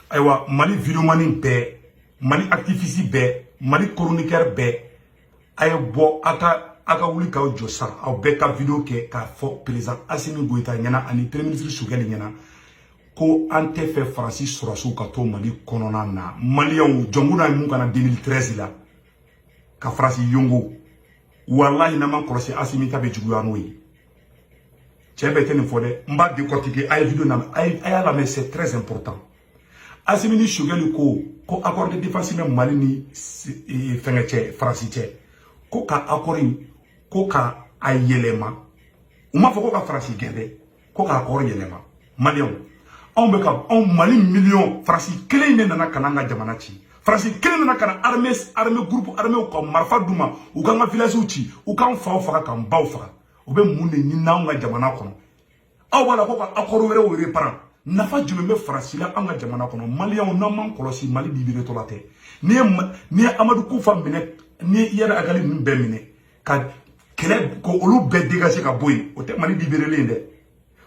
aywa Mali vidéomani bɛɛ Mali activiste bɛɛ Mali chroniqueur bɛɛ a ye bɔ a ka wuli k'aw jɔ san aw bɛɛ ka vidéo kɛ k'a fɔ président Assimi Goïta ɲɛna ani premier ministre Sogɛli ɲɛna ko an tɛ fɛ Faransi sɔrɔsiw ka to Mali kɔnɔna na Maliyɛnw jɔnkunna ye mun kana 2013 la ka Faransi yongo wallahi n'a ma kɔlɔsi Assimi ta bɛ juguya n'o ye cɛ bɛɛ tɛ nin fɔ dɛ n b'a décortiquer a ye vidéo lamɛn a y'a lamɛn c'est très important Assimi ni Sogɛli ko accord de défense bɛ Mali ni fɛngɛ cɛ Faransi cɛ ko ka accord ko ka a yɛlɛma u m'a fɔ ko ka Faransi gɛn dɛ ko ka accord yɛlɛma Maliyɛnw anw bɛ ka anw Mali million Faransi kelen de nana ka n'an ka jamana ci Faransi kelen nana ka na armée groupe armée ka marifa d'u ma u k'an ka village ci u k'an faw faga k'an baw faga u bɛ mun de ɲini n'anw ka jamana kɔnɔ aw b'a la ko ka accord wɛrɛw réparer nafa jumɛn bɛ Faransi la an ka jamana kɔnɔ Maliyɛnw n'an m'an kɔlɔsi Mali libéré tɔla tɛ ni ye Amadu Kufa minɛ ni ye Yɛrɛ Agali ninnu bɛɛ minɛ ka kɛlɛ ko olu bɛɛ dégager ka bɔ yen o tɛ Mali libéré len dɛ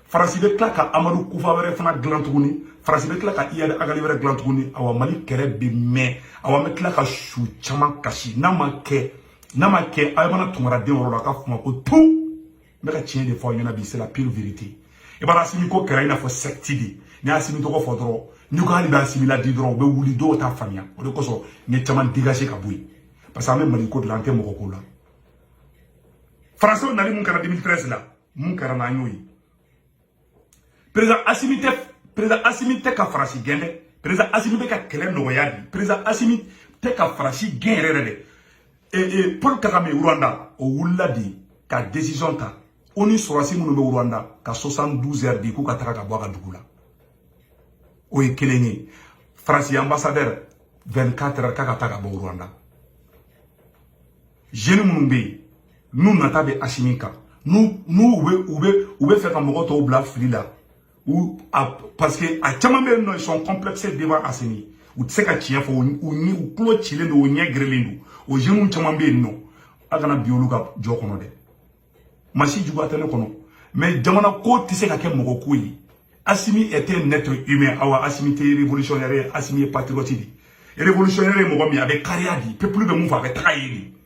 Faransi bɛ tila ka Amadu Kufa wɛrɛ fana dilan tuguni Faransi bɛ tila ka Yɛrɛ Agali wɛrɛ dilan tuguni awa Mali kɛlɛ bɛ mɛn awa an bɛ tila ka su caman kasi n'a ma kɛ aw mana Tunkaraden yɔrɔ la k'a fɔ ma ko tout n bɛ ka tiɲɛ de fɔ aw ɲɛna bi c'est la pure vérité i b'a Assimi ko kɛra i n'a fɔ secte de ni Assimi tɔgɔ fɔ dɔrɔn ni ko hali bɛ Assimi ladi dɔrɔn u bɛ wuli dɔw t'a faamuya o de kosɔn n ye caman dégager ka bɔ yen parce que an bɛ Mali ko de la an tɛ mɔgɔ ko la Français nali mun kɛra 2013 la mun kɛra n'an y'o ye président Assimi tɛ ka Faransi gɛn dɛ président Assimi bɛ ka kɛlɛ nɔgɔya di président Assimi tɛ ka Faransi gɛn yɛrɛ dɛ Paul Kagame Rwanda o wulila de ka décision ta o ni sɔrɔsi minnu bɛ Rwanda ka 72 heures di k'u ka taga ka bɔ a ka dugu la o ye kelen ye Faransi ambassadeur 24 heures k'a ka taga ka bɔ Rwanda jeunes minnu bɛ yen n'u nata bɛ Assimi kan n'u bɛ fɛ ka mɔgɔ tɔw bila fili la parce que a caman bɛ yen nɔ ils sont complexés devant Assimi u tɛ se ka tiɲɛ fɔ u tulo cilen don u ɲɛ gɛrɛlen don o jeunes caman bɛ yen nɔ a kana bi olu ka jɔ kɔnɔ dɛ masi juguya tɛ ne kɔnɔ mais jamana ko tɛ se ka kɛ mɔgɔ ko ye Assimi était un être humain awa Assimi tɛ révolutionnaire ye Assimi ye patriote de révolutionnaire ye mɔgɔ min a bɛ kariya di peuple bɛ mun fɔ a bɛ taga ye de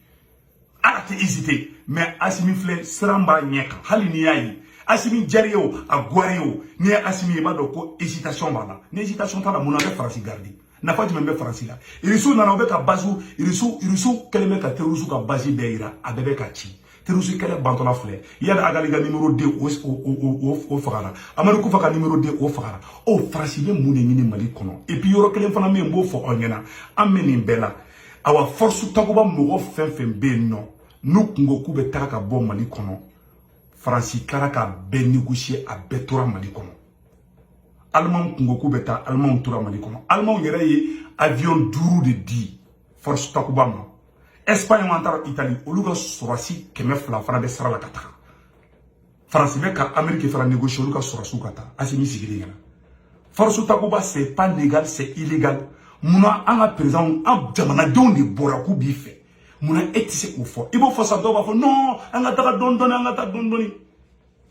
ala tɛ hésiter mais Assimi filɛ siran b'a ɲɛ kan hali n'i y'a ye Assimi jari ye o a guwari ye o n'i ye Assimi ye i b'a dɔn ko hésitation b'a la ni hésitation t'a la mun na a bɛ Faransi garder nafa jumɛn bɛ Faransi la Irisiw nana o bɛ ka base Irisiw kɛlen bɛ ka terroriste ka base bɛɛ yira a bɛɛ bɛ ka ci terroriste kɛlɛ bantɔla filɛ Yɛrɛ Agali ka numéro 2 o fagara Amadu Kufa ka numéro 2 o fagara o Faransi bɛ mun de ɲini Mali kɔnɔ et puis yɔrɔ kelen fana min b'o fɔ aw ɲɛna an bɛ nin bɛɛ la awa force takuba mɔgɔ fɛn fɛn bɛ yen nɔ n'u kun ko k'u bɛ taga ka bɔ Mali kɔnɔ Faransi tilara ka bɛɛ négocier a bɛɛ tora Mali kɔnɔ Alimanw kun ko k'u bɛ taa Alimanw tora Mali kɔnɔ Alimanw yɛrɛ ye avion 5 de di force takuba ma Espagne man taara Italie olu ka sɔrɔsi 200 fana bɛ sara la ka taga Faransi bɛ ka Amérique fana négocier olu ka sɔrɔsiw ka taa Assimi sigilen ɲɛna force takuba c'est pas légal c'est illégal munna an ka président an jamanadenw de bɔra k'u b'i fɛ munna e tɛ se k'o fɔ i b'o fɔ sa dɔw b'a fɔ non an ka taga dɔɔni dɔɔni an ka taa dɔɔni dɔɔni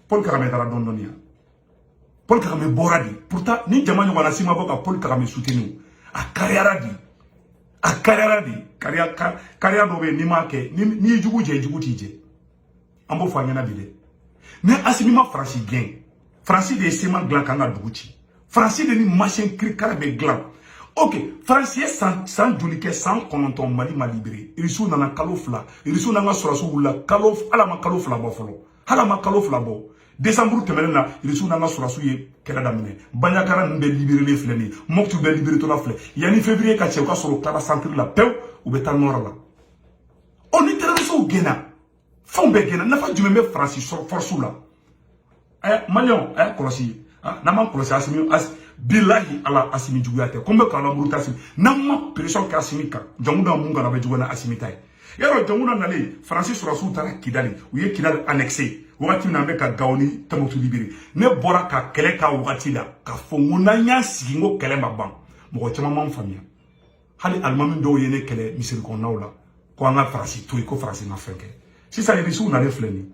Paul Kagame taara dɔɔni dɔɔni yan Paul Kagame bɔra de pourtant ni jama ɲɔgɔnna si ma bɔ ka Paul Kagame soutenir a kariyara de kariya dɔ bɛ yen n'i m'a kɛ n'i ye jugu jɛ jugu t'i jɛ an b'o fɔ a ɲɛna bi dɛ ni Assimi ma Faransi gɛn Faransi de ye seman dilan k'an ka dugu ci Faransi de ni machine kirikara bɛ dilan ok Faransi ye san joli kɛ san 9 Mali ma libéré Irisiw nana kalo 2 Irisiw n'an ka sɔrɔsiw wulila ala ma kalo 2 bɔ fɔlɔ hala ma kalo 2 bɔ décembre tɛmɛnen na Irisiw n'an ka sɔrɔsiw ye kɛlɛ daminɛ Bandiagara ninnu bɛ libéré filɛ nin ye Mopti bɛ libéré tɔla filɛ yanni février ka cɛ u ka sɔrɔ u taara centre la pewu u bɛ taa nord la o ni terroristes gɛnna fɛnw bɛɛ gɛnna nafa jumɛn bɛ Faransi force la Maliyɛnw a y'a kɔlɔsi n'an m'an kɔlɔsi Assimi bilahi ala Assimi juguya tɛ ko n bɛ k'an muru Assimi n'an ma pression kɛ Assimi kan jɔnkuda mun kana bɛ juguya na Assimi ta ye yarɔ jɔnkuda nalen Faransi sɔrɔsiw taara Kidali u ye Kidali annexé wagati min na an bɛ ka Gao ni Tɔnbukutu libéré ne bɔra ka kɛlɛ k'a wagati la ka fɔ n ko n'an y'an sigi n ko kɛlɛ ma ban mɔgɔ caman m'an faamuya hali alimami dɔw ye ne kɛlɛ misiri kɔnɔnaw la ko an ka Faransi to yen ko Faransi ma fɛn kɛ sisan Irisiw nalen filɛ nin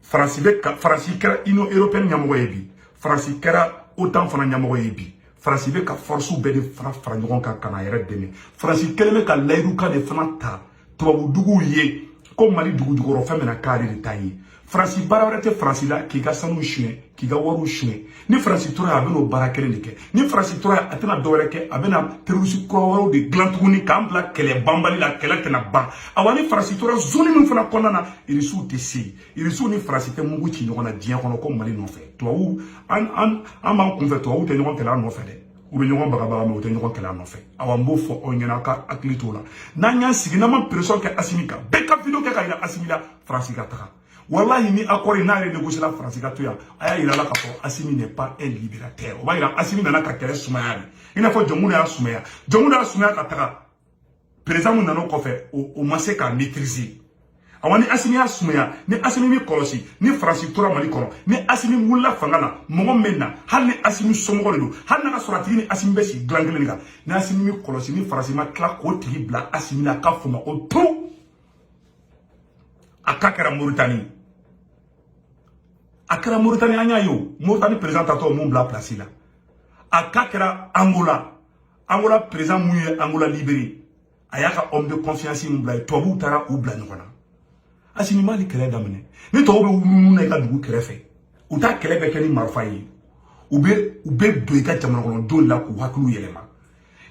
Faransi kɛra Union européenne ɲɛmɔgɔ ye bi Faransi kɛra OTAN fana ɲɛmɔgɔ ye bi faransi bɛ ka force bɛɛ de fara ɲɔgɔn kan ka na yɛrɛ dɛmɛ faransi kɛlen bɛ ka layidu kan de fana ta tubabuduguw ye ko mali dugu jukɔrɔ fɛn bɛna k'ale de ta ye faransi baara wɛrɛ tɛ faransi la k'i ka sanu suɲɛ k'i ka wariw suɲɛ ni faransi tora yen a bɛna o baara kelen de kɛ ni faransi tora yen a tɛna dɔwɛrɛ kɛ a bɛna terroriste kura wɛrɛw de dilan tuguni k'an bila kɛlɛ banbali la kɛlɛ tɛna ban awa ni faransi tora zone min fana kɔnɔna na irisiw tɛ se irisiw ni faransi tɛ mugu ci ɲɔgɔn na diɲɛ kɔnɔ ko mali nɔfɛ tubabuw an b'an kunfɛ tubabuw tɛ ɲɔgɔn kɛlɛ an nɔfɛ dɛ u bɛ ɲɔgɔn bagabaga mɛ u tɛ ɲɔgɔn kɛlɛ an nɔfɛ awa n b'o fɔ aw ɲɛna aw ka hakili t'o la n'an y'an sigi n'an ma pression kɛ Asimi kan bɛɛ ka video kɛ ka yira Asimi la faransi ka taga wallahi ni accord n'a yɛrɛ négocié la faransi ka to yan a y'a yira la k'a fɔ Asimi n'est pas un libérateur o b'a yira Asimi nana ka kɛlɛ sumaya de i n'a fɔ Jɔnmu y'a sumaya Jɔnmu y'a sumaya ka taga président mun nana o kɔfɛ o ma se k'a maîtriser awa ni Asimi y'a sumaya ni Asimi mi kɔlɔsi ni faransi tora Mali kɔnɔ ni Asimi wulila fanga la mɔgɔ min na hali ni Asimi somɔgɔ de don hali n'a ka sɔrɔ a tigi ni Asimi bɛ sigi dilan kelen kan ni Asimi mi kɔlɔsi ni faransi ma tila k'o tigi bila Asimi la k'a fɔ ma ko tout a ka kɛra Mauritanie a kɛra Mauritanie an y'a ye o Mauritanie président tatɔ mun bila place la a ka kɛra Angola président mun ye Angola libéré a y'a ka homme de confiance mun bila tubabuw taara u bila ɲɔgɔn na Asimi mali kɛlɛ daminɛ ni tɔw bɛ wulu na i ka dugu kɛrɛfɛ u ta kɛlɛ bɛ kɛ ni marifa ye u bɛ don i ka jamana kɔnɔdenw la k'u hakiliw yɛlɛma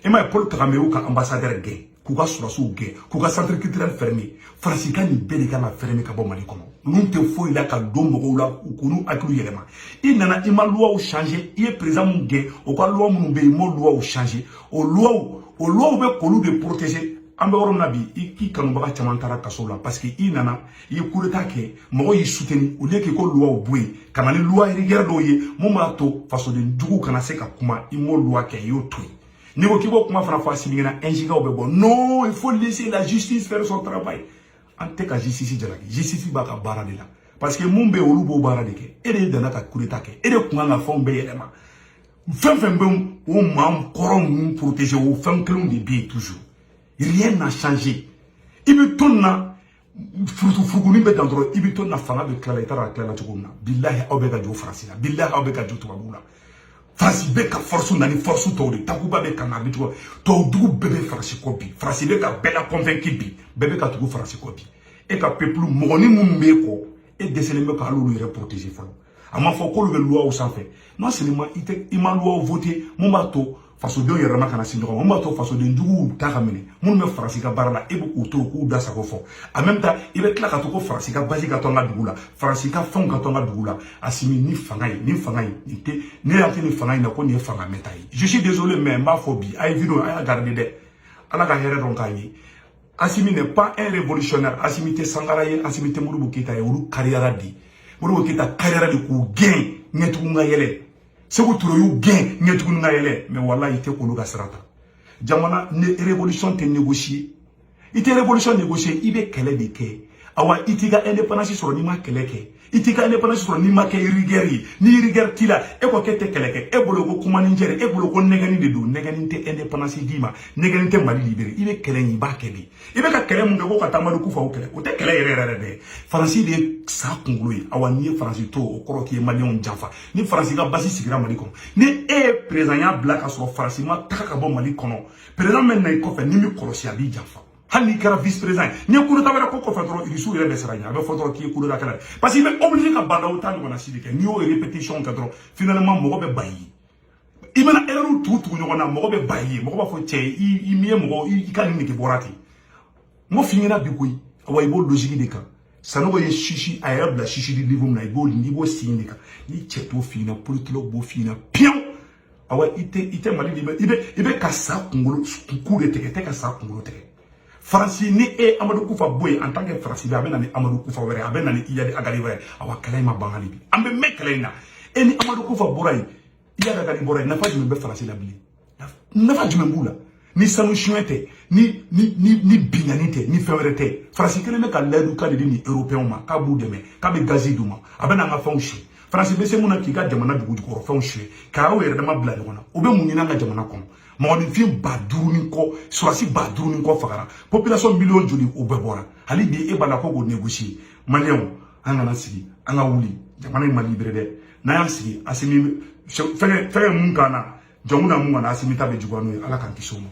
i m'a ye Paul Kagame y'u ka ambassadeur gɛn k'u ka sɔrɔsiw gɛn k'u ka centre culturel fermé faransi ka nin bɛɛ de kan ka fermé ka bɔ Mali kɔnɔ ninnu tɛ foyi la ka don mɔgɔw la k'u n'u hakiliw yɛlɛma i nana i ma loi changer i ye président mun gɛn o ka loi minnu bɛ yen i m'o loi changer o loi bɛ k'olu de protéger an bɛ yɔrɔ min na bi i kanubaga caman taara kaso la parce que i nana i ye coup d'état kɛ mɔgɔw y'i soutenir au lieu que ko loi bɔ yen ka na ni loi rigueur dɔw ye mun b'a to fasoden juguw kana se ka kuma i m'o loi kɛ i y'o to yen n'i ko k'i b'o kuma fana fɔ Asimi ɲɛna injigaw bɛ bɔ non il faut laisser la justice faire son travail an tɛ ka justice jalaki justice b'a ka baara de la parce que mun bɛ yen olu b'o baara de kɛ e de danna ka coup d'état kɛ e de kun kan ka fɛnw bɛɛ yɛlɛma fɛn fɛn bɛ o maa kɔrɔ ninnu protéger o fɛn kelenw de bɛ yen toujours rien n'a changé i bɛ to nin na furukufurukunin bɛ dan dɔrɔn i bɛ to nin na fanga bɛ tila la i taara a tilala cogo min na bilahi aw bɛ ka jɔ faransi la bilahi aw bɛ ka jɔ tubabuw la faransi bɛ ka force na ni force tɔw de takuba bɛ ka na bi cogo tɔwdugu bɛɛ bɛ faransi kɔ bi faransi bɛ ka bɛɛ la convaincre bi bɛɛ bɛ ka tugu faransi kɔ bi e ka peuple mɔgɔnin minnu bɛ kɔ e dɛsɛlen bɛ ka hali yɛrɛ protéger fɔlɔ a ma fɔ k'olu bɛ loi sanfɛ non seulement i ma loi voter mun b'a to fasodenw yɛrɛma kana se ɲɔgɔn ma mun b'a to fasoden juguw ta ka minɛ minnu bɛ faransi ka baara la e bɛ k'u to k'u da sago fɔ en même temps i bɛ tila ka to ko faransi ka base ka to an ka dugu la faransi ka fɛnw ka to an ka dugu la Asimi ni fanga ye nin tɛ ne y'a kɛ nin fanga in na ko nin ye fanga mɛta ye je suis désolé mais n b'a fɔ bi a ye vidéo a y'a garder dɛ ala ka hɛrɛ dɔn k'a ye Asimi n'est pas un révolutionnaire Asimi tɛ Sankara ye Asimi tɛ Modibo Keyita ye olu kariyara de Modibo Keyita kariyara de k'u gɛn ɲɛtugu ka yɛlɛ Sékou Touré y'u gɛn ɲɛtugu ka yɛlɛ mais wallahi i tɛ k'olu ka sira ta jamana révolution tɛ négocier i tɛ révolution négocier i bɛ kɛlɛ de kɛ awa i t'i ka indépendance sɔrɔ n'i ma kɛlɛ kɛ i t'i ka indépendance sɔrɔ n'i ma kɛ rigueur ye ni rigueur t'i la e ko k'e tɛ kɛlɛ kɛ e bolo ko kumaninjɛ e bolo ko nɛgɛnin de don nɛgɛnin tɛ indépendance d'i ma nɛgɛnin tɛ Mali libéré i bɛ kɛlɛ ɲi i b'a kɛ de i bɛ ka kɛlɛ mun kɛ ko ka taa Mali kufa o kɛlɛ o tɛ kɛlɛ yɛrɛ dɛ faransi de ye sa kunkolo ye awa n'i ye faransi to o kɔrɔ k'i ye maliyɛnw janfa ni faransi ka basi sigira Mali kɔnɔ ni e ye président y'a bila ka sɔrɔ faransi ma taga ka bɔ Mali kɔnɔ président mɛ na i kɔfɛ ni min kɔlɔsi a b'i janfa hali n'i kɛra vice président ni ye coup d'état wɛrɛ ko kɔfɛ dɔrɔn irisiw yɛrɛ bɛ siran ɲɛ a bɛ fɔ dɔrɔn k'i ye coup d'état kɛla parce que i bɛ obligé ka bandaw ta ɲɔgɔnna si de kɛ n'i y'o répétition kɛ dɔrɔn finalement mɔgɔ bɛ ban i ye i bɛna erreur tugu ɲɔgɔn na mɔgɔ bɛ ban i ye mɔgɔ b'a fɔ cɛ i min ye mɔgɔ i ka nin nege bɔra ten n ko f'i ɲɛna bi koyi awa i b'o logique de kan Sanogo ye chichi a yɛrɛ bila chichi di niveau min na i b'o signé de kan ni cɛ t'o f'i ɲɛna politologue b'o f'i ɲɛna piyan awa i tɛ Mali i bɛ ka sa kunkolo ku de tigɛ i tɛ ka sa kunkolo tigɛ faransi ni e Amadou Koufa boye en tant que faransi bɛ a bɛ na ni Amadou Koufa wɛrɛ a bɛ na ni Iyadi Agali wɛrɛ awa kɛlɛ in ma ban hali bi an bɛ mɛn kɛlɛ in na e ni Amadou Koufa bɔra yen Iyadi Agali bɔra yen nafa jumɛn bɛ faransi la bilen nafa jumɛn b'u la ni sanu suɲɛ tɛ ni binkani tɛ ni fɛn wɛrɛ tɛ faransi kelen bɛ ka layidu kan de di ni européens ma k'a b'u dɛmɛ k'a bɛ gazi d'u ma a bɛ n'an ka fɛnw suɲɛ faransi bɛ se mun na k'i ka jamana dugu jukɔrɔ fɛnw suɲɛ k'aw yɛrɛ dama bila ɲɔgɔn na o bɛ mun ɲini an ka jamana kɔnɔ mɔgɔninfin 5000 ni kɔ surasi 5000 ni kɔ fagara population million joli o bɛɛ bɔra hali bi e b'a la ko k'o négocier maliyɛnw an kana sigi an ka wuli jamana in ma libéré dɛ n'an y'an sigi Asimi fɛngɛ mun kan na jamu na mun na Asimi ta be jugwa no ala kan kiso mo